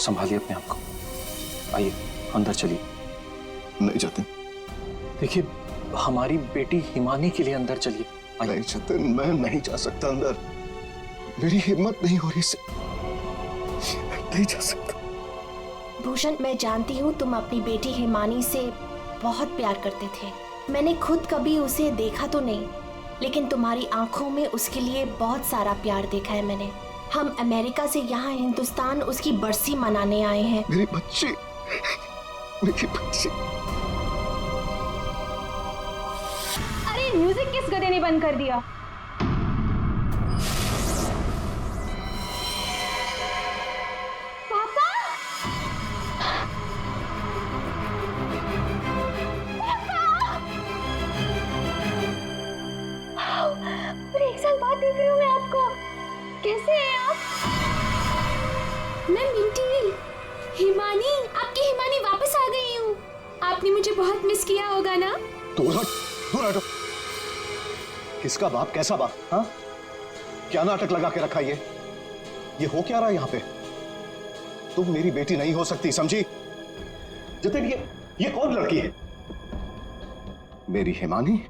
संभालिए अपने आप को। आइए अंदर चलिए। नहीं जतिन। देखिए हमारी बेटी हिमानी के लिए अंदर चलिए। नहीं जतिन, मैं नहीं जा सकता अंदर। मेरी हिम्मत नहीं हो रही से नहीं जा सकता। भूषण, मैं जानती हूँ तुम अपनी बेटी हिमानी से बहुत प्यार करते थे। मैंने खुद कभी उसे देखा तो नहीं, लेकिन तुम्हारी आंखों में उसके लिए बहुत सारा प्यार देखा है मैंने। हम अमेरिका से यहाँ हिंदुस्तान उसकी बरसी मनाने आए हैं। मेरी बच्ची, मेरी बच्ची। अरे म्यूजिक किस गधे ने बंद कर दिया? पापा! पूरे 1 साल बाद देख रही हूँ मैं आपको। कैसे हैं आप? मैं मिंटी, हिमानी, आपकी हिमानी वापस आ गई हूँ। आपने मुझे बहुत मिस किया होगा ना? दूर हट, दूर हटो। किसका बाप, कैसा बाप? हाँ, क्या नाटक लगा के रखा ये हो क्या रहा है यहाँ पे? तुम मेरी बेटी नहीं हो सकती, समझी? जतिन, ये कौन लड़की है? मेरी हिमानी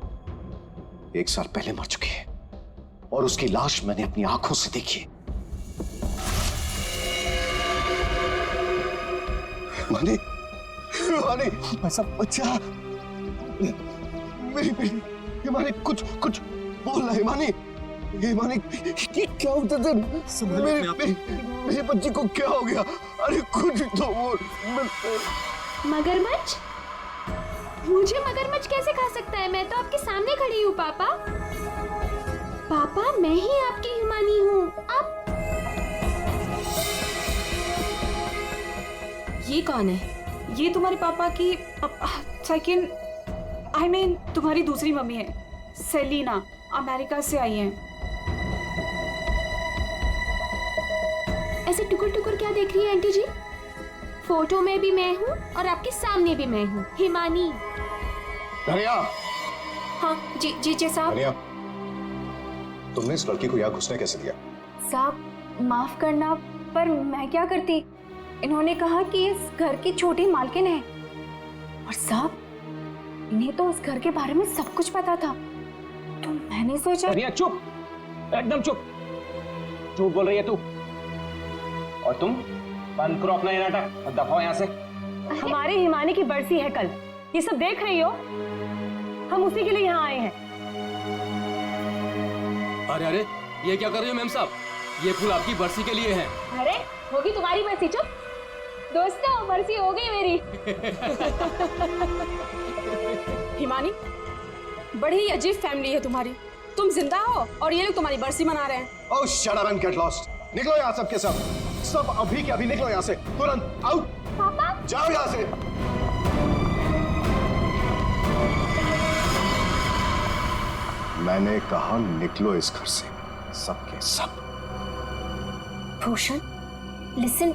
1 साल पहले मर चुकी है और उसकी लाश मैंने अपनी आंखों से देखी है। हिमानी, हिमानी, ऐसा बच्चा, मेरी बेटी हिमानी, कुछ बोल रहा। हिमानी, हिमानी, ये क्या होता था? मेरी बच्ची को क्या हो गया? अरे कुछ तो बोल। मगरमच्छ? मुझे मगरमच्छ कैसे खा सकता है? मैं तो आपके सामने खड़ी हूँ पापा। पापा, मैं ही आपकी हिमानी हूँ। आप ये कौन है? ये तुम्हारे पापा की सेकंड, आई मीन तुम्हारी दूसरी मम्मी है, सेलिना, अमेरिका से आई हैं। ऐसे टुकुर टुकुर क्या देख रही है आंटी जी? फोटो में भी मैं हूँ और आपके सामने भी मैं हूँ, हिमानी। धनिया। हाँ जी साहब। धनिया, तुमने इस लड़की को यहाँ घुसने कैसे दिया? साहब माफ करना, पर मैं क्या करती? इन्होंने कहा कि इस घर की छोटी मालकिन है, और साहब इन्हें तो इस घर के बारे में सब कुछ पता था, तो मैंने सोचा। धनिया चुप, एकदम चुप। झूठ बोल रही है तू। और तुम बंद करो अपना ये नाटक और दफाओ यहाँ से। हमारी हिमानी की बरसी है कल, ये सब देख रही हो? हम उसी के लिए यहाँ आए हैं। अरे अरे, ये क्या कर रही हो मैम साहब? ये फूल आपकी बरसी के लिए है। अरे होगी तुम्हारी बरसी। चुप दोस्तों, बरसी हो गई मेरी। हिमानी, बड़ी ही अजीब फैमिली है तुम्हारी। तुम जिंदा हो और ये लोग तुम्हारी बरसी मना रहे हैं। Oh shut up and get lost. निकलो यहाँ सब के सब अभी के अभी निकलो यहाँ से, तुरंत आउट। पापा जाओ यहाँ से। मैंने कहा निकलो इस घर से, सब के सब। भूषण, लिसन,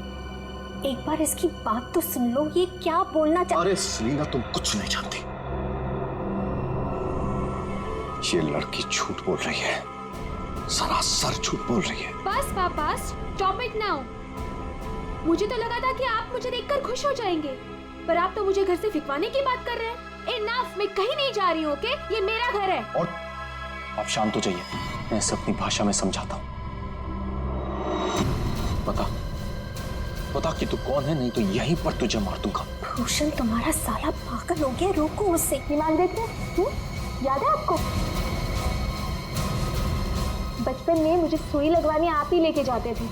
एक बार इसकी बात तो सुन लो। ये क्या बोलना चाह... अरे सेलिना, तुम कुछ नहीं जानती। ये लड़की झूठ बोल रही है, सरासर झूठ बोल रही है। बस पापा, स्टॉप इट नाउ। मुझे तो लगा था कि आप मुझे देखकर खुश हो जाएंगे, पर आप तो मुझे घर से फिकवाने की बात कर रहे हैं। इनफ, मैं कहीं नहीं जा रही हूँ, ओके? ये मेरा घर है। और आप शांत हो जाइए, मैं इसे अपनी भाषा में समझाता हूँ। बता कि तू कौन है, नहीं तो यहीं पर तुझे मार दूंगा। भूषण, तुम्हारा साला पागल हो गया, रोको उससे। ईमान देते याद है आपको? बचपन में मुझे सुई लगवाने आप ही लेके जाते थे,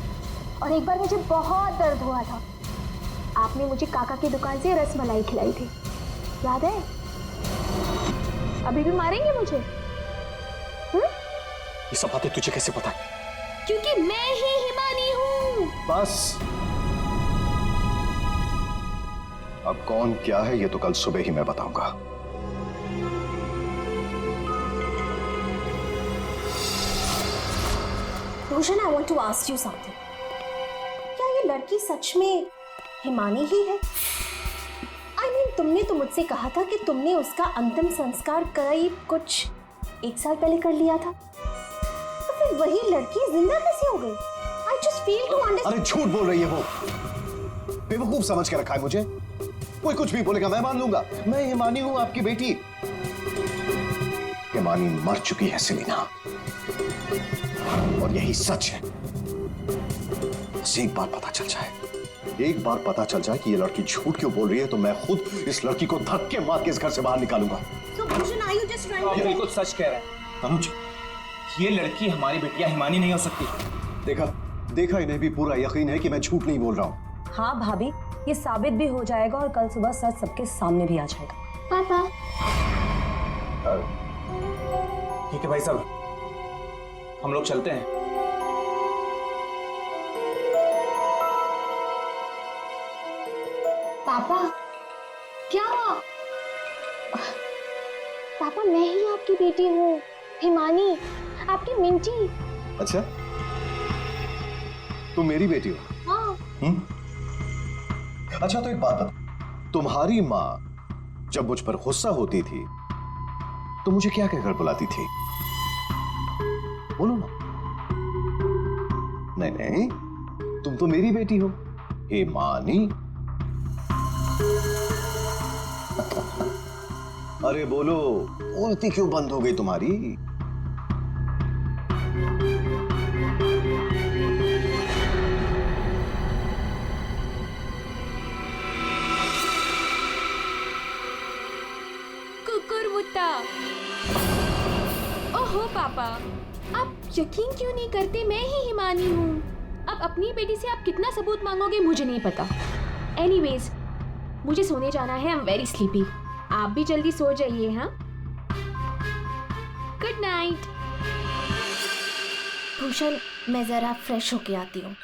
और एक बार मुझे बहुत दर्द हुआ था। आपने मुझे काका की दुकान से रसमलाई खिलाई थी, याद है? अभी भी मारेंगे मुझे? ये सब बातें तुझे कैसे पता? क्योंकि मैं ही हिमानी हूँ। बस, अब कौन क्या है ये तो कल सुबह ही मैं बताऊंगा। Bhushan, I want to ask you something. क्या ये लड़की सच में हिमानी ही है? I mean, तुमने तो मुझसे कहा था कि तुमने उसका अंतिम संस्कार करीब कुछ 1 साल पहले कर लिया था, तो फिर वही लड़की जिंदा कैसे हो गई? I just fail to understand. अरे झूठ बोल रही है वो। बेवकूफ समझ के रखा है मुझे। कोई कुछ भी बोलेगा मैं मान लूंगा। मैं हिमानी हूं, आपकी बेटी। हिमानी मर चुकी है सेलिना, और यही सच है। बस एक बार पता चल जाए, एक बार पता चल जाए कि ये लड़की झूठ क्यों बोल रही है, तो मैं खुद इस लड़की को धक्के मार के इस घर से बाहर निकालूंगा। आप बिल्कुल सच कह रहे हैं अनुज। ये लड़की हमारी बेटिया हिमानी नहीं हो सकती। देखा इन्हें भी पूरा यकीन है कि मैं झूठ नहीं बोल रहा हूं। हाँ भाभी, ये साबित भी हो जाएगा और कल सुबह सच सबके सामने भी आ जाएगा। पापा, ठीक है भाई साहब, हम लोग चलते हैं। पापा क्या? पापा मैं ही आपकी बेटी हूँ, हिमानी, आपकी मिंटी। अच्छा, तुम मेरी बेटी हो? हाँ। अच्छा तो एक बात बता, तुम्हारी माँ जब मुझ पर गुस्सा होती थी तो मुझे क्या कहकर बुलाती थी? बोलो ना। नहीं नहीं, तुम तो मेरी बेटी हो, हिमानी। अरे बोलो, बोलती क्यों बंद हो गई तुम्हारी? कुकुरमुत्ता। ओहो पापा, आप यकीन क्यों नहीं करते मैं ही हिमानी हूँ। अब अपनी बेटी से आप कितना सबूत मांगोगे मुझे नहीं पता। एनीवेज, मुझे सोने जाना है। I am very sleepy. आप भी जल्दी सो जाइए। हाँ, गुड नाइट। भूषण, मैं जरा फ्रेश होके आती हूँ।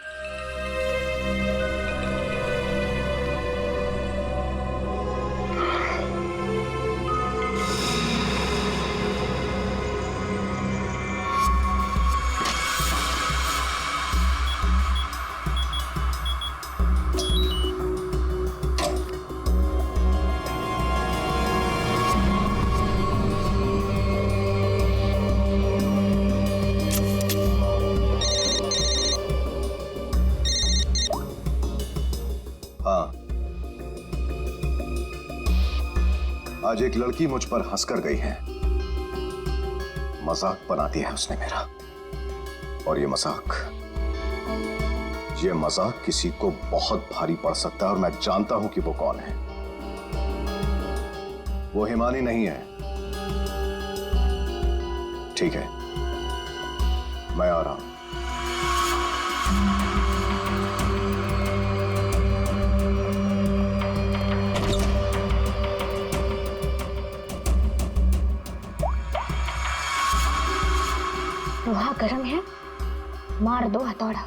आज एक लड़की मुझ पर हंसकर गई है। मजाक बना दिया है उसने मेरा, और ये मजाक किसी को बहुत भारी पड़ सकता है, और मैं जानता हूं कि वो कौन है। वो हिमानी नहीं है। ठीक है, मैं आ रहा हूं। लोहा गर्म है, मार दो हथौड़ा।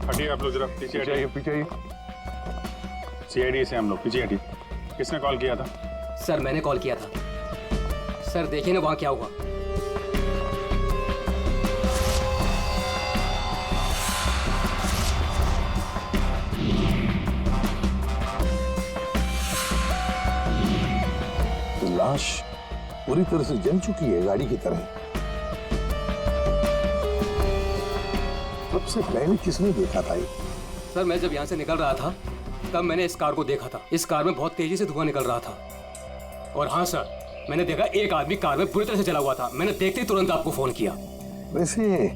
हटिए आप लोग, जरा पीछे हटिए। सीआईडी से हम लोग पीछे हटिए। किसने कॉल किया था? सर मैंने कॉल किया था। सर देखिए ना वहां क्या हुआ। तो लाश पूरी तरह से जल चुकी है, गाड़ी की तरह। सबसे पहले किसने देखा था ये? सर मैं जब यहाँ से निकल रहा था तब मैंने इस कार को देखा था। इस कार में बहुत तेजी से धुआं निकल रहा था। और हाँ सर, मैंने देखा एक आदमी कार में बुरी तरह से जला हुआ था। मैंने देखते ही तुरंत आपको फोन किया। वैसे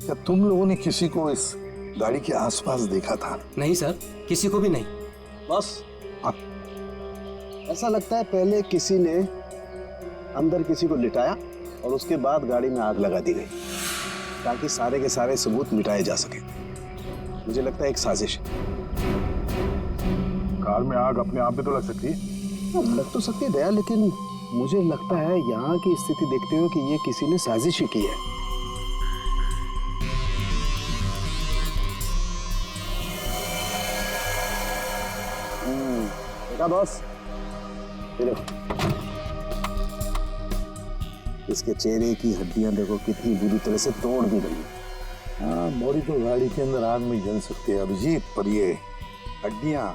क्या तुम लोगों ने किसी को इस गाड़ी के आसपास देखा था? नहीं सर, किसी को भी नहीं। बस ऐसा लगता है पहले किसी ने अंदर किसी को लिटाया और उसके बाद गाड़ी में आग लगा दी गई, ताकि सारे के सारे सबूत मिटाए जा सके। मुझे लगता है एक साजिश है। कार में आग अपने आप भी तो लग सकती है। लग तो सकती है दया, लेकिन मुझे लगता है यहाँ की स्थिति देखते हुए कि ये किसी ने साजिश ही की है। देखा बॉस, ये देखो, इसके चेहरे की हड्डियां देखो कितनी बुरी तरह से तोड़ दी गई। हाँ, बॉडी तो गाड़ी के अंदर आग में जल सकती है अभिजीत, पर ये हड्डियां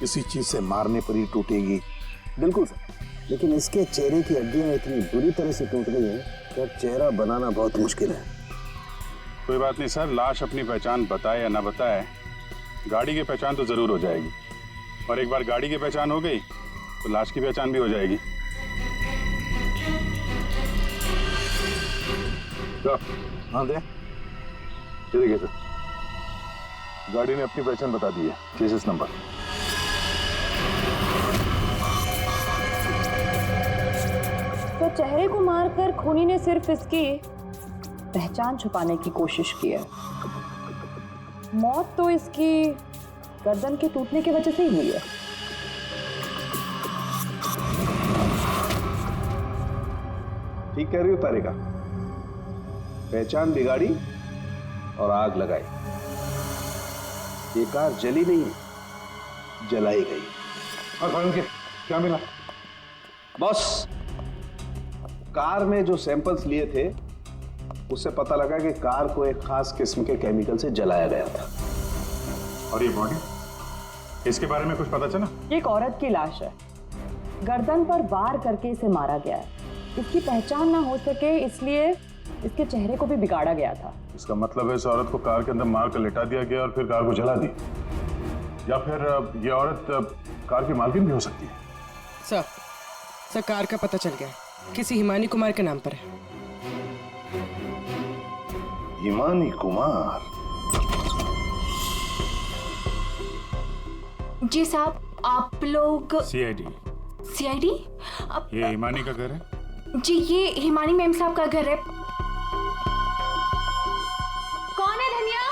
किसी चीज से मारने पर ही टूटेगी। बिल्कुल सर, लेकिन इसके चेहरे की हड्डियां इतनी बुरी तरह से टूट गई हैं कि अब चेहरा बनाना बहुत मुश्किल है। कोई बात नहीं सर, लाश अपनी पहचान बताए या ना बताए, गाड़ी की पहचान तो जरूर हो जाएगी। और एक बार गाड़ी की पहचान हो गई तो लाश की पहचान भी हो जाएगी। हाँ दे, ये देखिए सर, गाड़ी ने अपनी पहचान बता दी है, चेसिस नंबर। तो चेहरे को मारकर खूनी ने सिर्फ इसकी पहचान छुपाने की कोशिश की है। मौत तो इसकी गर्दन के टूटने की वजह से ही हुई है। ठीक कह रही हो तारिका, पहचान बिगाड़ी और आग लगाई। ये कार जली नहीं, जलाई गई। क्या मिला बॉस? कार में जो सैंपल्स लिए थे उससे पता लगा कि कार को एक खास किस्म के केमिकल से जलाया गया था। और ये बॉडी, इसके बारे में कुछ पता चला? ये एक औरत की लाश है, गर्दन पर वार करके इसे मारा गया है। इसकी पहचान ना हो सके इसलिए इसके चेहरे को भी बिगाड़ा गया था। इसका मतलब है इस औरत को कार के अंदर मार कर लिटा दिया गया और फिर कार को जला दी, या फिर ये औरत कार की मालकिन भी हो सकती है। सर कार का पता चल गया, किसी हिमानी कुमार के नाम पर है। हिमानी कुमार? जी साहब, आप लोग सीआईडी। सीआईडी? ये हिमानी का घर है? जी, ये हिमानी मैम साहब का घर है। कौन है धनिया?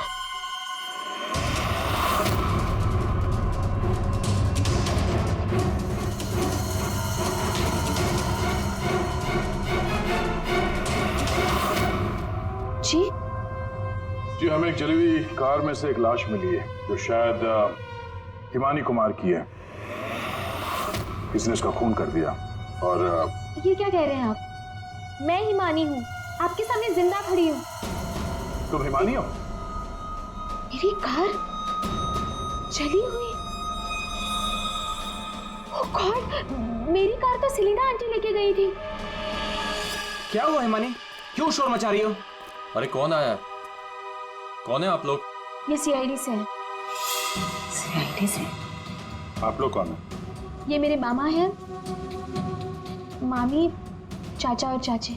जी जी, हमें एक जली हुई कार में से एक लाश मिली है जो शायद हिमानी कुमार की है। किसी ने उसका खून कर दिया। और ये क्या कह रहे हैं आप? मैं हिमानी हूँ, आपके सामने जिंदा खड़ी हूँ। तुम हिमानी हो? मेरी कार जली हुई? ओह गॉड, मेरी कार तो सेलिना आंटी लेके गई थी। क्या हुआ हिमानी, क्यों शोर मचा रही हो? अरे कौन आया? कौन है आप लोग? ये सीआईडी से है। सीआईडी से? आप लोग कौन है? ये मेरे मामा हैं, मामी, चाचा और चाची।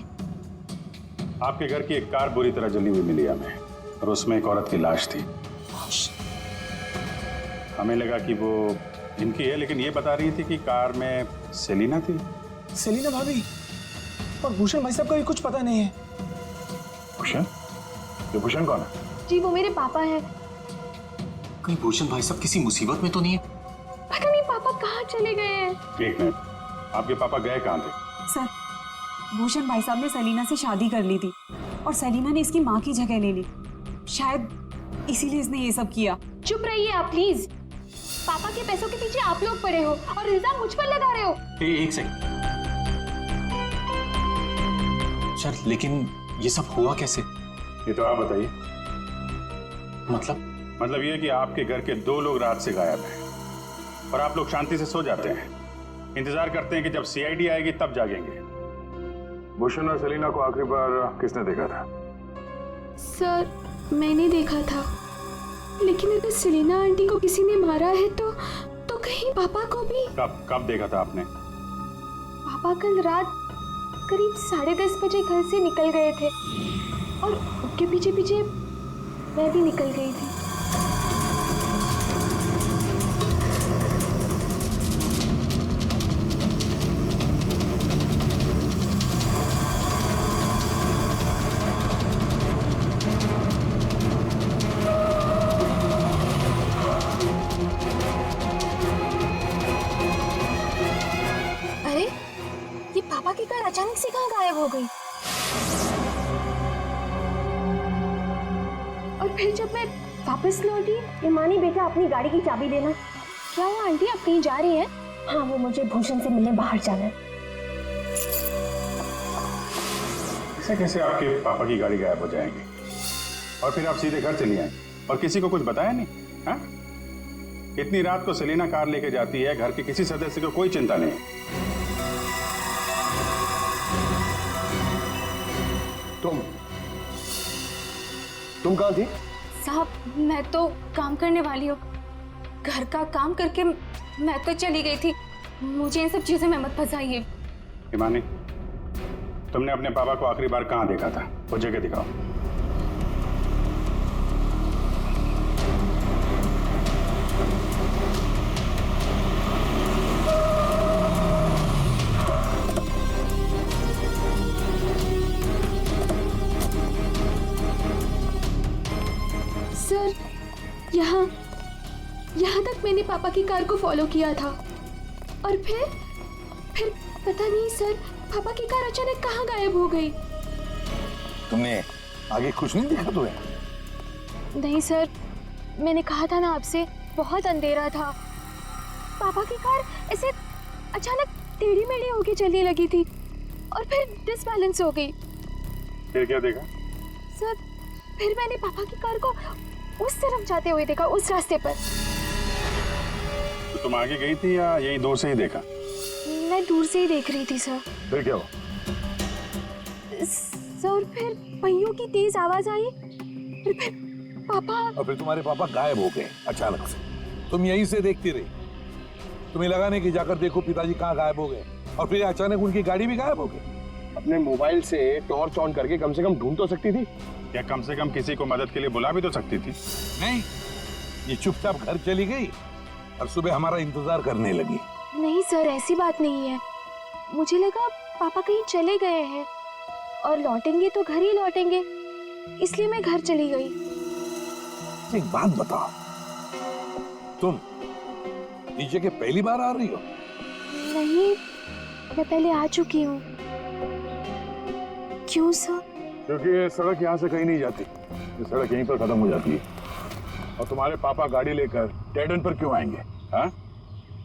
आपके घर की एक कार बुरी तरह जली हुई मिली हमें, और उसमें एक औरत की लाश थी। हमें लगा कि वो इनकी है, लेकिन ये बता रही थी कि कार में सेलिना थी। सेलिना भाभी और भूषण भाई साहब का भी कुछ पता नहीं है। भूषण? ये भूषण कौन है? जी वो मेरे पापा हैं। कहीं भूषण भाई साहब किसी मुसीबत में तो नहीं है? पता नहीं पापा कहाँ चले गए हैं। एक मिनट, आपके पापा गए कहाँ थे? सर, भूषण भाई साहब ने सेलिना से शादी कर ली थी और सेलिना ने इसकी माँ की जगह ले ली। शायद इसीलिए इसने ये सब किया। चुप रहिए आप प्लीज। पापा के पैसों के पीछे आप लोग पड़े हो और इल्जाम मुझ पर लगा रहे हो। एक सेकंड सर, लेकिन ये सब हुआ कैसे? ये तो आप बताइए। मतलब ये कि आपके घर के 2 लोग रात से गायब हैं और आप लोग शांति से सो जाते हैं, इंतजार करते हैं कि जब सीआईडी आएगी तब जागेंगे। भूषण और सेलिना को आखिरी बार किसने देखा था? सर मैंने देखा था, लेकिन अगर सेलिना आंटी को किसी ने मारा है तो कहीं पापा को भी। कब देखा था आपने? पापा कल रात करीब 10:30 बजे घर से निकल गए थे और उनके पीछे पीछे मैं भी निकल गई थी। कहाँ गायब हो गई? और फिर जब मैं वापस लौटी, हिमानी बेटा अपनी गाड़ी की चाबी देना। क्या हुआ आंटी, आप कहीं जा रही हैं? हाँ, वो मुझे भूषण से मिलने बाहर जाना है। ऐसे कैसे आपके पापा की गाड़ी गायब हो जाएगी और फिर आप सीधे घर चली आए और किसी को कुछ बताया नहीं? हाँ? इतनी रात को सेलिना कार लेके जाती है, घर के किसी सदस्य को कोई चिंता नहीं। तुम कहाँ थी? साहब, मैं तो काम करने वाली हूँ। घर का काम करके मैं तो चली गई थी। मुझे इन सब चीजों में मत फंसाइए। हिमानी, तुमने अपने पापा को आखिरी बार कहाँ देखा था? वो जगह दिखाओ। सर, यहाँ तक मैंने पापा की कार को फॉलो किया था और फिर पता नहीं सर, पापा की कार अचानक कहाँ गायब हो गई। तुमने आगे कुछ नहीं देखा तुम्हें? नहीं सर, मैंने कहा था ना आपसे, बहुत अंधेरा था। पापा की कार ऐसे अचानक टेढ़ी मेढ़ी होके चलने लगी थी और फिर डिसबैलेंस हो गई। फिर क्या देखा? सर, फिर मैंने पापा की कार को उस तरफ जाते हुए देखा, उस रास्ते पर। तो तुम आगे गई थी या यही दूर से ही देखा? मैं दूर से ही देख रही थी सर। फिर क्या हुआ? सर, फिर पहियों की तेज आवाज आई, फिर पापा। और फिर तुम्हारे पापा गायब हो गए अचानक से। तुम यहीं से देखती रही, तुम्हें लगा नहीं कि जाकर देखो पिताजी कहाँ गायब हो गए, और फिर अचानक उनकी गाड़ी भी गायब हो गई। अपने मोबाइल से टॉर्च ऑन करके कम से कम ढूंढ तो सकती थी। या कम से कम किसी को मदद के लिए बुला भी तो सकती थी। नहीं, ये चुपचाप घर चली गई और सुबह हमारा इंतजार करने लगी। नहीं सर, ऐसी बात नहीं है। मुझे लगा पापा कहीं चले गए हैं और लौटेंगे तो घर ही लौटेंगे, इसलिए मैं घर चली गई। एक बात बताओ, तुम इस जगह पहली बार आ रही हो? नहीं, मैं पहले आ चुकी हूँ। क्यों सर? क्योंकि ये सड़क यहाँ से कहीं नहीं जाती, ये सड़क यहीं पर खत्म हो जाती है। और तुम्हारे पापा गाड़ी लेकर डेड एंड पर क्यों आएंगे? हाँ,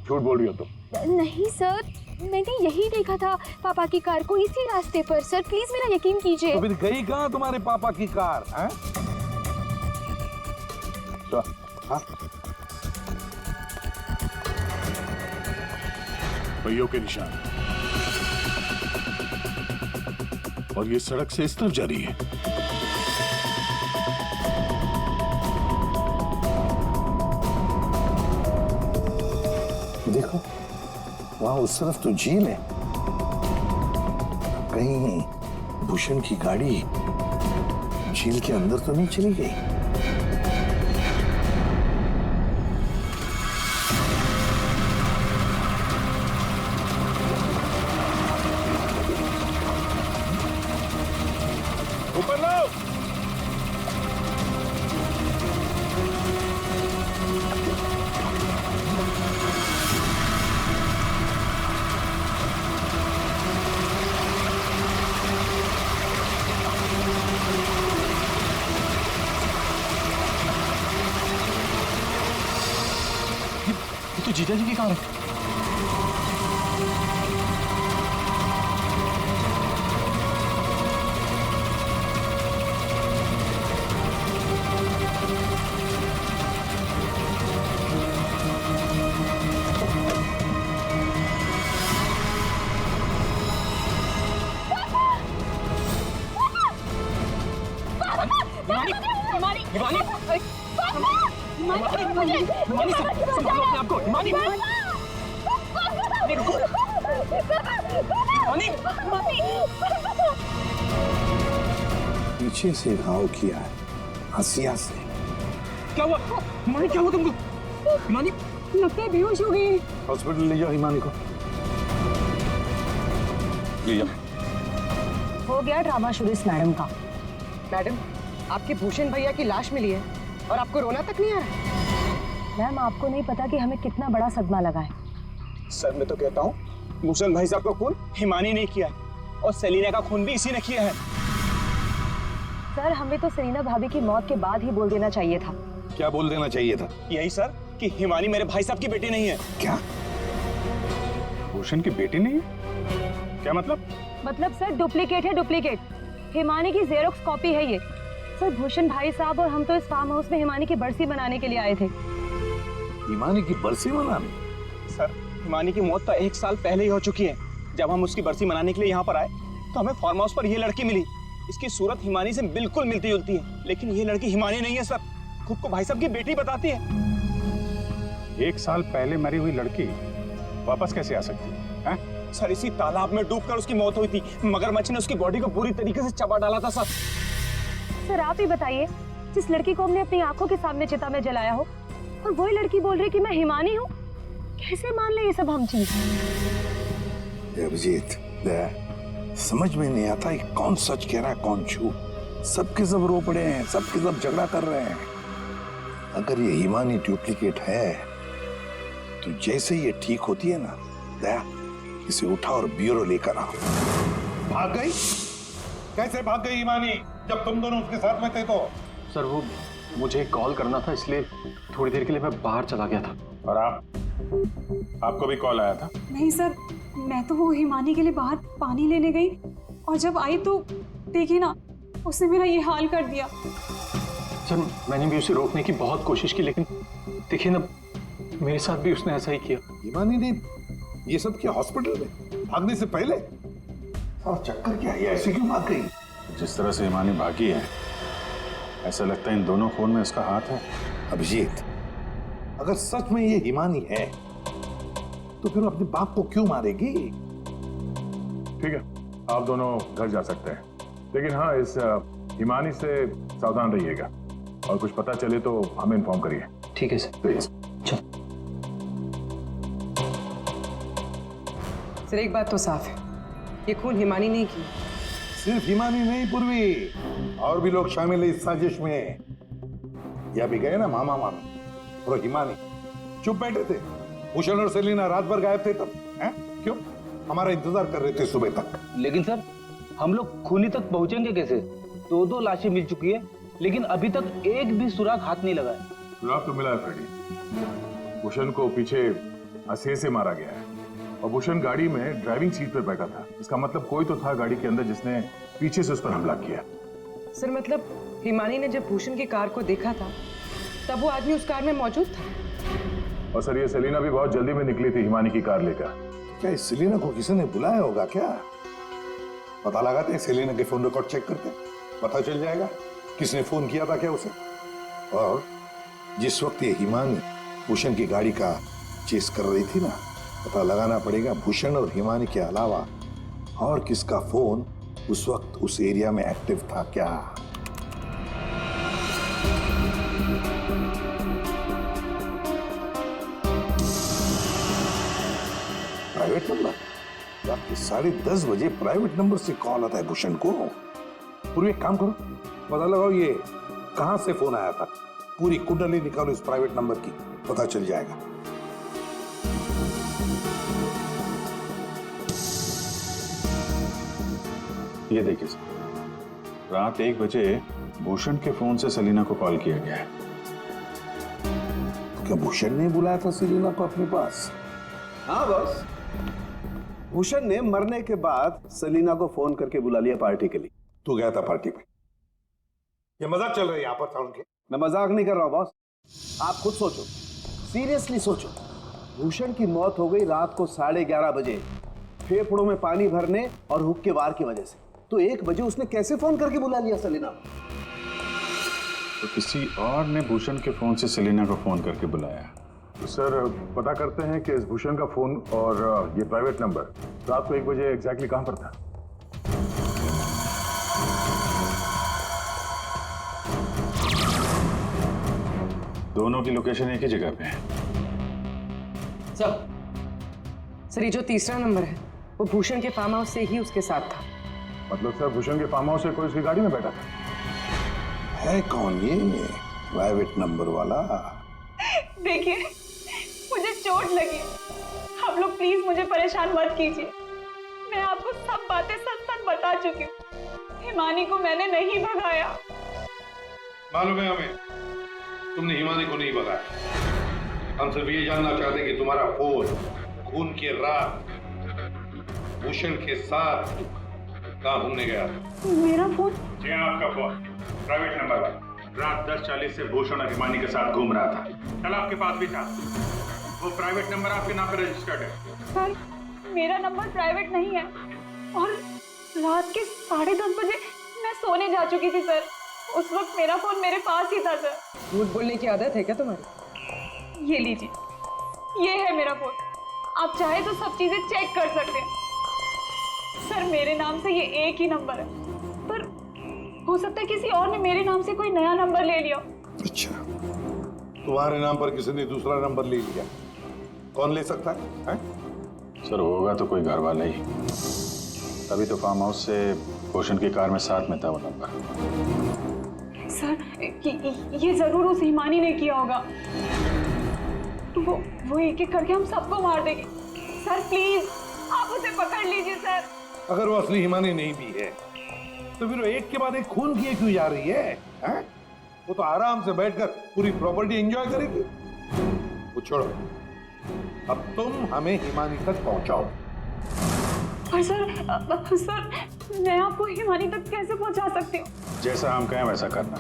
झूठ बोल रही हो तुम। नहीं सर, मैंने यही देखा था पापा की कार को, इसी रास्ते पर। सर प्लीज मेरा यकीन कीजिए। तो फिर गई कहाँ तुम्हारे पापा की कार? हाँ? तो, हाँ? पहियों के निशान, और ये सड़क से इस तरफ जा रही है। देखो, वहां उस तरफ तो झील है। कहीं भूषण की गाड़ी झील के अंदर तो नहीं चली गई? ऊपर लो। ये तो जीजा जी की कार है। पीछे से घाव किया है, हंसिया से। क्या हुआ हिमानी? क्या हुआ तुमको? हिमानी लगता है बेहोश हो गई। हॉस्पिटल ले जाओ हिमानी को, ले जाओ। हो गया ड्रामा शुरू इस मैडम का। मैडम, आपके भूषण भैया की लाश मिली है और आपको रोना तक नहीं आ रहा? मैम, आपको नहीं पता कि हमें कितना बड़ा सदमा लगा है। सर मैं तो कहता हूँ भूषण भाई साहब का खून हिमानी ने किया है। और सेलिना का खून भी इसी ने किया है। सर, हमें तो सेलिना भाभी की मौत के बाद ही बोल देना चाहिए था। क्या बोल देना चाहिए था? यही सर कि हिमानी मेरे भाई साहब की बेटी नहीं है। क्या भूषण की बेटी नहीं है? क्या मतलब? मतलब सर, डुप्लीकेट है, डुप्लीकेट। हिमानी की जेरोक्स कॉपी है ये। सर, भूषण भाई साहब और हम तो इस फार्म हाउस में हिमानी की बरसी मनाने के लिए आए थे। हिमानी की बरसी मनाने? सर, हिमानी की मौत तो 1 साल पहले ही हो चुकी है। जब हम उसकी बरसी मनाने के लिए यहाँ पर आए तो हमें फार्म हाउस पर ये लड़की मिली। इसकी सूरत हिमानी से बिल्कुल मिलती जुलती है, लेकिन ये लड़की हिमानी नहीं है सर, खुद को भाई साहब की बेटी बताती है। 1 साल पहले मरी हुई लड़की वापस कैसे आ सकती है? सर, इसी तालाब में डूबकर उसकी मौत हुई थी। मगरमच्छ ने उसकी बॉडी को पूरी तरीके से चबा डाला था सर। सर, आप ही बताइए, जिस लड़की को हमने अपनी आंखों के सामने चिता में जलाया हो, और वही लड़की बोल रही कि मैं हिमानी हूँ। कैसे मान ले ये सब हम चीज? अभिजीत, समझ में नहीं आता कि कौन सच कह रहा है कौन झूठ। सबके सब रो पड़े हैं, सबके सब झगड़ा कर रहे हैं। अगर ये हिमानी डुप्लीकेट है तो जैसे ये ठीक होती है ना, दया इसे उठा और ब्यूरो लेकर आओ। भाग गई? कैसे भाग गई हिमानी जब तुम दोनों उसके साथ में थे तो? सर, वो मुझे कॉल करना था, इसलिए थोड़ी देर के लिए मैं बाहर चला गया था। और आपको भी कॉल आया था? नहीं सर, मैं तो वो हिमानी के लिए बाहर पानी लेने गई और जब आई तो देखिए ना, उसने मेरा ये हाल कर दिया। सर, मैंने भी उसे रोकने की बहुत कोशिश की, लेकिन देखिए ना, मेरे साथ भी उसने ऐसा ही किया। हिमानी ने ये सब किया हॉस्पिटल में भागने से पहले? और चक्कर क्या है, ऐसे क्यों भाग गई? जिस तरह से हिमानी भागी है, ऐसा लगता है इन दोनों खून में इसका हाथ है। अभिजीत, अगर सच में ये हिमानी है तो फिर अपने बाप को क्यों मारेगी? ठीक है, आप दोनों घर जा सकते हैं, लेकिन हाँ, इस हिमानी से सावधान रहिएगा और कुछ पता चले तो हमें इन्फॉर्म करिए। ठीक है सर। प्लीज। सर, एक बात तो साफ है, ये खून हिमानी नहीं की। सिर्फ हिमानी नहीं पूर्वी, और भी लोग शामिल है इस साजिश में। या भी गए ना मामा मामी और हिमानी चुप बैठे थे। भूषण और सेलिना रात भर गायब थे तब, हैं? क्यों? हमारा इंतजार कर रहे थे सुबह तक। लेकिन सर, हम लोग खूनी तक पहुंचेंगे कैसे? 2 लाशें मिल चुकी है, लेकिन अभी तक एक भी सुराग हाथ नहीं लगा है। सुराग तो मिला है फ्रेडी। भूषण को पीछे हंसे से मारा गया है और भूषण गाड़ी में ड्राइविंग सीट पर बैठा था। इसका मतलब कोई तो था गाड़ी के अंदर जिसने पीछे से उस पर हमला किया। सर, मतलब हिमानी ने जब भूषण की कार को देखा था तब वो आदमी उस कार में मौजूद था। और सर, ये सेलिना भी बहुत जल्दी में निकली थी हिमानी की कार लेकर। क्या इस सेलिना को किसी ने बुलाया होगा क्या? पता लगाते हैं, सेलिना के फोन रिकॉर्ड चेक करते हैं, पता चल जाएगा किसने फोन किया था क्या उसे। और जिस वक्त ये हिमानी भूषण की गाड़ी का चेस कर रही थी ना, पता लगाना पड़ेगा भूषण और हिमानी के अलावा और किसका फोन उस वक्त उस एरिया में एक्टिव था क्या। Private number? रात के 10:30 बजे प्राइवेट नंबर से कॉल आता है भूषण को। पूरी एक काम करो, पता लगाओ ये कहां से फोन आया था। पूरी कुंडली निकालो इस प्राइवेट नंबर की, पता चल जाएगा। ये देखिए सर, रात 1 बजे भूषण के फोन से सेलिना को कॉल किया गया है। क्या भूषण ने बुलाया था सेलिना को अपने पास? हाँ बॉस, भूषण ने मरने के बाद सेलिना को फोन करके बुला लिया पार्टी के लिए। तू गया था पार्टी में? ये मजाक चल रहा है यहाँ पर था उनके? मैं मजाक नहीं कर रहा हूँ बॉस, आप खुद सोचो, सीरियसली सोचो। भूषण की मौत हो गई रात को 11:30 बजे, फेफड़ों में पानी भरने और हुक्के वार की वजह से। तो 1 बजे उसने कैसे फोन करके बुला लिया सेलिना? तो किसी और ने भूषण के फोन से सेलिना को फोन करके बुलाया। तो सर, पता करते हैं कि इस भूषण का फोन और ये प्राइवेट नंबर रात को 1 बजे एग्जैक्टली कहां पर था। दोनों की लोकेशन एक ही जगह पे है। सर, ये जो तीसरा नंबर है वो भूषण के फार्म हाउस से ही उसके साथ था। मतलब सर, भूषण के फार्म हाउस से कोई उसकी गाड़ी में बैठा था? है कौन ये प्राइवेट नंबर वाला? देखिए, मुझे चोट लगी, आप लोग प्लीज मुझे परेशान मत कीजिए। मैं आपको सब बातें सच सच सब बता चुकी हूँ। हिमानी को मैंने नहीं भगाया। मालूम है हमें, तुमने हिमानी को नहीं भगाया। हम सिर्फ ये जानना चाहते हैं कि तुम्हारा फोन खून की रात भूषण के साथ कहाँ घूमने गया था। मेरा फोन? जी हाँ, आपका फोन प्राइवेट नंबर है। रात 10:40 से भूषण और हिमानी के साथ घूम रहा था। कल आपके पास भी था। वो प्राइवेट नंबर आपके नाम पर रजिस्टर्ड है। सर, मेरा नंबर प्राइवेट नहीं है और रात के 10:30 बजे मैं सोने जा चुकी थी सर। उस वक्त मेरा फोन मेरे पास ही था सर। झूठ बोलने की आदत है क्या तुम्हारी? ये लीजिए, ये है मेरा फोन। आप चाहे तो सब चीजें चेक कर सकते हैं सर। मेरे नाम से ये एक ही नंबर है, पर हो सकता है किसी और ने मेरे नाम से कोई नया नंबर ले लिया। अच्छा, तुम्हारे नाम पर किसी ने दूसरा नंबर ले लिया? कौन ले सकता है? सर होगा तो कोई घर वाला ही। तभी तो फार्म हाउस से भूषण की कार में साथ में था वो नंबर। सर, ये जरूर उस हिमानी ने किया होगा। वो एक एक करके हम सबको मार देगी। सर प्लीज, आप उसे पकड़ लीजिए सर। अगर वो असली हिमानी नहीं भी है तो फिर वो एक के बाद एक खून किए क्यों जा रही है? वो तो आराम से बैठकर पूरी प्रॉपर्टी एंजॉय करेगी। वो छोड़ो, अब तुम हमें हिमानी तक पहुंचाओ। पर सर, मैं आपको हिमानी तक कैसे पहुंचा सकती हूँ? जैसा हम कहें वैसा करना,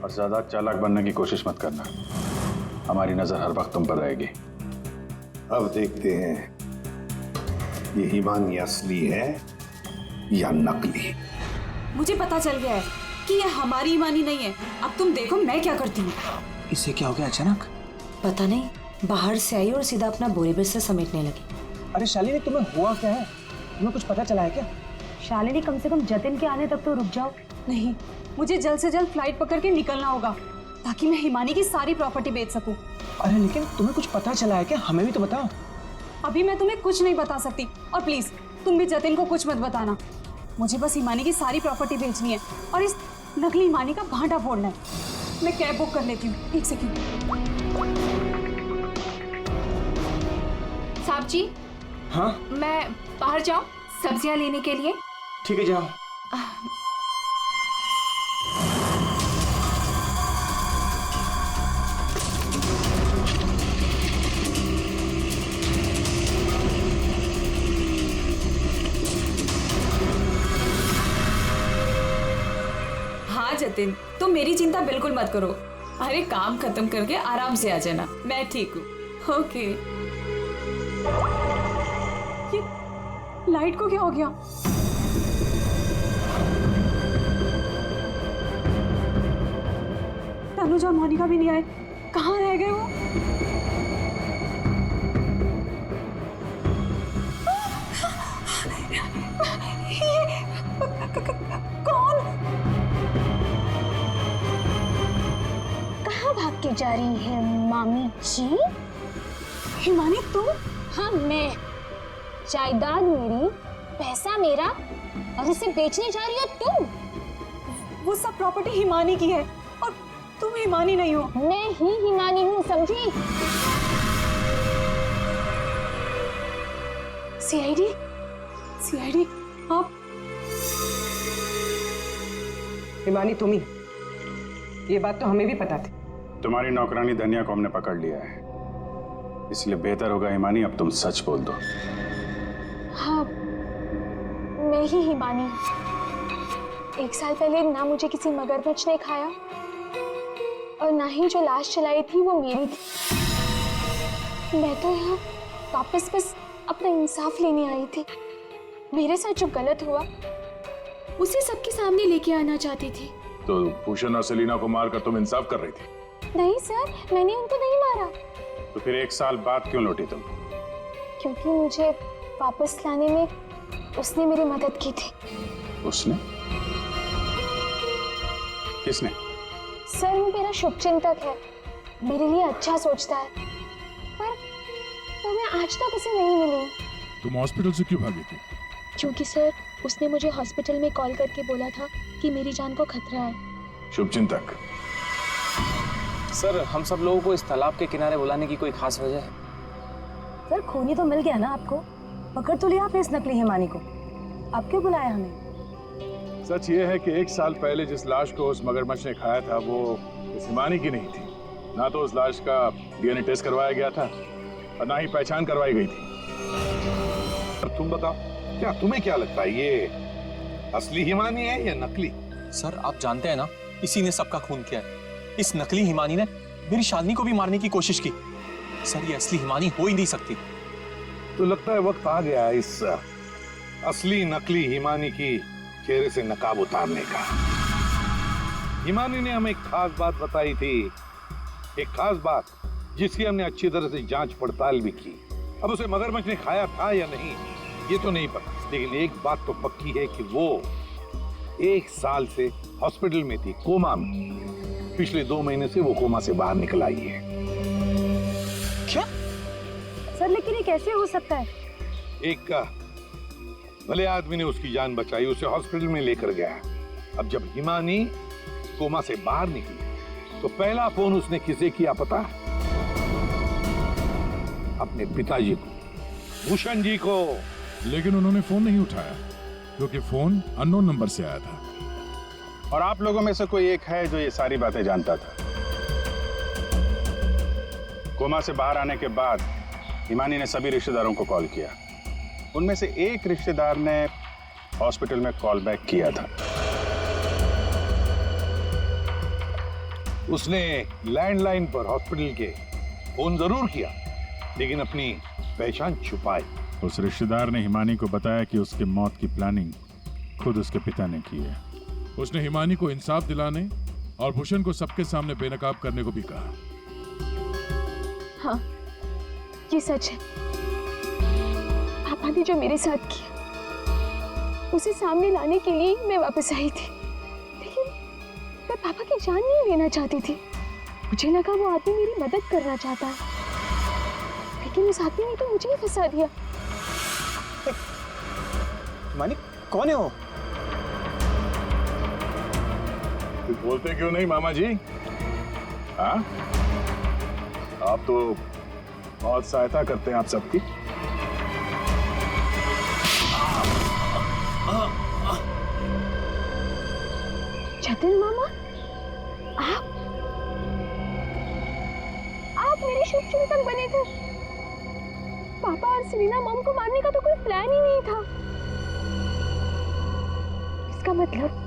और ज्यादा चालाक बनने की कोशिश मत करना। हमारी नजर हर वक्त तुम पर रहेगी। अब देखते हैं ये हिमानी असली है या नकली। मुझे पता चल गया है कि ये हमारी हिमानी नहीं है। अब तुम देखो मैं क्या करती हूँ। इससे क्या हो गया अचानक? पता नहीं, बाहर से आई और सीधा अपना बोरी बिस्तर समेटने लगी। अरे शालिनी, तुम्हें हुआ क्या है? तुम्हें कुछ पता चला है क्या? शालिनी, कम से कम जतिन के आने तक तो रुक जाओ। नहीं, मुझे जल्द से जल्द फ्लाइट पकड़ के निकलना होगा ताकि मैं हिमानी की सारी प्रॉपर्टी बेच सकूं। अरे लेकिन तुम्हें कुछ पता चला है क्या? हमें भी तो बताओ। अभी मैं तुम्हें कुछ नहीं बता सकती, और प्लीज तुम भी जतिन को कुछ मत बताना। मुझे बस हिमानी की सारी प्रॉपर्टी बेचनी है और इस नकली हिमानी का भांटा फोड़ना है। मैं कैब बुक कर लेती हूँ, एक सेकंड। साहब जी। हाँ? मैं बाहर जाऊं सब्जियां लेने के लिए? ठीक है, जाओ। हाँ जतिन, तुम मेरी चिंता बिल्कुल मत करो। अरे काम खत्म करके आराम से आ जाना, मैं ठीक हूँ। ओके। ये लाइट को क्या हो गया? तनुजा और मोनिका भी नहीं आए, कहाँ रह गए वो? कौन? कहाँ भाग के जा रही है मामी जी? हिमानी तुम? हाँ मैं। जायदाद मेरी, पैसा मेरा, और इसे बेचने जा रही हो तुम? वो सब प्रॉपर्टी हिमानी की है और तुम हिमानी नहीं हो। मैं ही हिमानी हूँ, समझी? सीआईडी आप? हिमानी तुम ही। ये बात तो हमें भी पता थी। तुम्हारी नौकरानी धनिया को हमने पकड़ लिया है, इसलिए बेहतर होगा हिमानी अब तुम सच बोल दो। हाँ, मैं ही हिमानी। 1 साल पहले ना मुझे किसी मगरमच्छ ने खाया और ना ही जो लाश चलाई थी वो मेरी थी। मैं तो यहाँ वापस बस अपना इंसाफ लेने आई थी। मेरे साथ जो गलत हुआ उसे सबके सामने लेके आना चाहती थी। तो भूषण और सेलिना को मारकर तुम इंसाफ कर रही थी? नहीं सर, मैंने उनको नहीं मारा। तो फिर 1 साल बाद क्यों लौटी तुम? क्योंकि मुझे वापस लाने में उसने मेरी मदद की थी। उसने? किसने? सर वो मेरा शुभचिंतक है, मेरे लिए अच्छा सोचता है, पर मैं आज तक उसे नहीं मिली। तुम हॉस्पिटल से क्यों भागी थी? क्योंकि सर उसने मुझे हॉस्पिटल में कॉल करके बोला था कि मेरी जान को खतरा है। शुभचिंतक? सर हम सब लोगों को इस तालाब के किनारे बुलाने की कोई खास वजह है? सर खूनी तो मिल गया ना आपको, पकड़ तो लिया आपने इस नकली हिमानी को। आप क्यों बुलाया हमें? सच ये है कि 1 साल पहले जिस लाश को उस मगरमच्छ ने खाया था वो इस हिमानी की नहीं थी। ना तो उस लाश का डीएनए टेस्ट करवाया गया था और ना ही पहचान करवाई गई थी। तुम बताओ, क्या तुम्हें क्या लगता है, ये असली हिमानी है या नकली? सर आप जानते हैं ना, इसी ने सबका खून किया है। इस नकली हिमानी ने मेरी शालिनी को भी मारने की कोशिश की। सर ये असली हिमानी हो ही नहीं सकती। तो लगता है वक्त आ गया इस असली नकली हिमानी की चेहरे से नकाब उतारने का। हिमानी ने हमें एक खास बात बताई थी, एक खास बात जिसकी हमने अच्छी तरह से जांच पड़ताल भी की। अब उसे मगरमच्छ ने खाया था या नहीं ये तो नहीं पता, लेकिन एक बात तो पक्की है कि वो 1 साल से हॉस्पिटल में थी, कोमा में। पिछले 2 महीने से वो कोमा से बाहर निकल आई है। क्या? सर लेकिन ये कैसे हो सकता है? एक भले आदमी ने उसकी जान बचाई, उसे हॉस्पिटल में लेकर गया। अब जब हिमानी कोमा से बाहर निकली तो पहला फोन उसने किसे किया पता है? अपने पिताजी को, भूषण जी को। लेकिन उन्होंने फोन नहीं उठाया क्योंकि फोन अननोन नंबर से आया था। और आप लोगों में से कोई एक है जो ये सारी बातें जानता था। कोमा से बाहर आने के बाद हिमानी ने सभी रिश्तेदारों को कॉल किया। उनमें से एक रिश्तेदार ने हॉस्पिटल में कॉल बैक किया था। उसने लैंडलाइन पर हॉस्पिटल के फोन जरूर किया, लेकिन अपनी पहचान छुपाई। उस रिश्तेदार ने हिमानी को बताया कि उसके मौत की प्लानिंग खुद उसके पिता ने की है। उसने हिमानी को इंसाफ दिलाने और भूषण को सबके सामने बेनकाब करने को भी कहा। हाँ, ये सच है। पापा ने जो मेरे साथ किया उसे सामने लाने के लिए मैं वापस आई थी, लेकिन मैं पापा की जान नहीं लेना चाहती थी। मुझे लगा वो आदमी मेरी मदद करना चाहता है, लेकिन उस आदमी ने तो मुझे ही फंसा दिया। मानिक कौन है वो? बोलते क्यों नहीं मामा जी? हाँ, आप तो बहुत सहायता करते हैं आप सबकी। जतिन मामा, आप मेरे शुभचिंतक बने थे। पापा और सेलिना मॉम को मारने का तो कोई प्लान ही नहीं था। इसका मतलब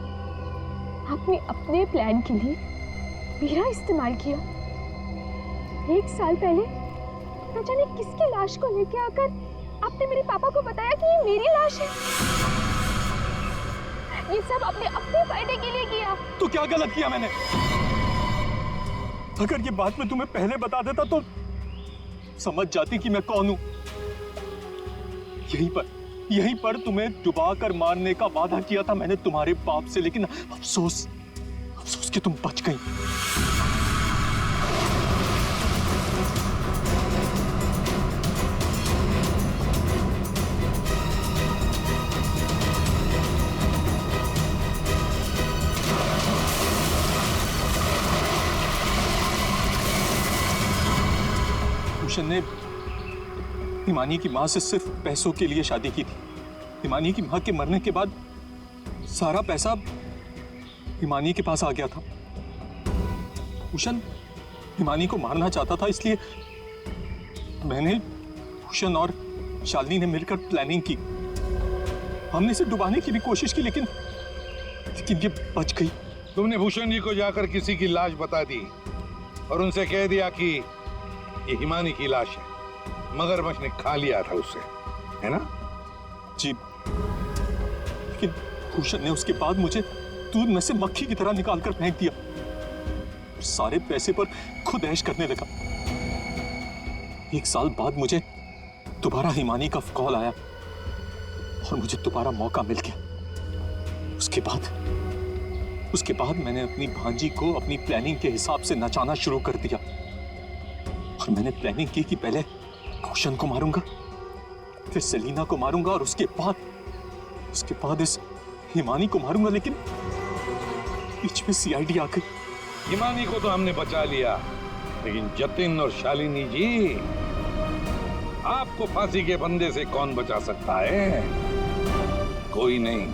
आपने अपने प्लान के लिए मेरा इस्तेमाल किया। 1 साल पहले न जाने किसकी लाश को लेके आकर आपने मेरे पापा को बताया कि ये मेरी लाश है। ये सब आपने अपने फायदे के लिए किया। तो क्या गलत किया मैंने? अगर ये बात मैं तुम्हें पहले बता देता तो समझ जाती कि मैं कौन हूं। यहीं पर तुम्हें डुबा कर मारने का वादा किया था मैंने तुम्हारे बाप से, लेकिन अफसोस कि तुम बच गई। भूषण ने हिमानी की मां से सिर्फ पैसों के लिए शादी की थी। हिमानी की मां के मरने के बाद सारा पैसा हिमानी के पास आ गया था। भूषण हिमानी को मारना चाहता था, इसलिए मैंने, भूषण और शालिनी ने मिलकर प्लानिंग की। हमने इसे डुबाने की भी कोशिश की, लेकिन ये बच गई। तुमने भूषण जी को जाकर किसी की लाश बता दी और उनसे कह दिया कि ये हिमानी की लाश है, मगरमच्छ ने खा लिया था उसे, है ना? जी, लेकिन भूषण ने उसके बाद मुझे दूध में से मक्खी की तरह निकालकर फेंक दिया। सारे पैसे पर खुद ऐश करने लगा। 1 साल बाद मुझे दोबारा हिमानी का कॉल आया और मुझे दोबारा मौका मिल गया। उसके बाद मैंने अपनी भांजी को अपनी प्लानिंग के हिसाब से नचाना शुरू कर दिया। और मैंने प्लानिंग की कि पहले भूषण को मारूंगा, फिर सेलिना को मारूंगा और उसके बाद इस हिमानी को मारूंगा, लेकिन बीच में सीआईडी आ गई। हिमानी को तो हमने बचा लिया, लेकिन जतिन और शालिनी जी, आपको फांसी के फंदे से कौन बचा सकता है? कोई नहीं।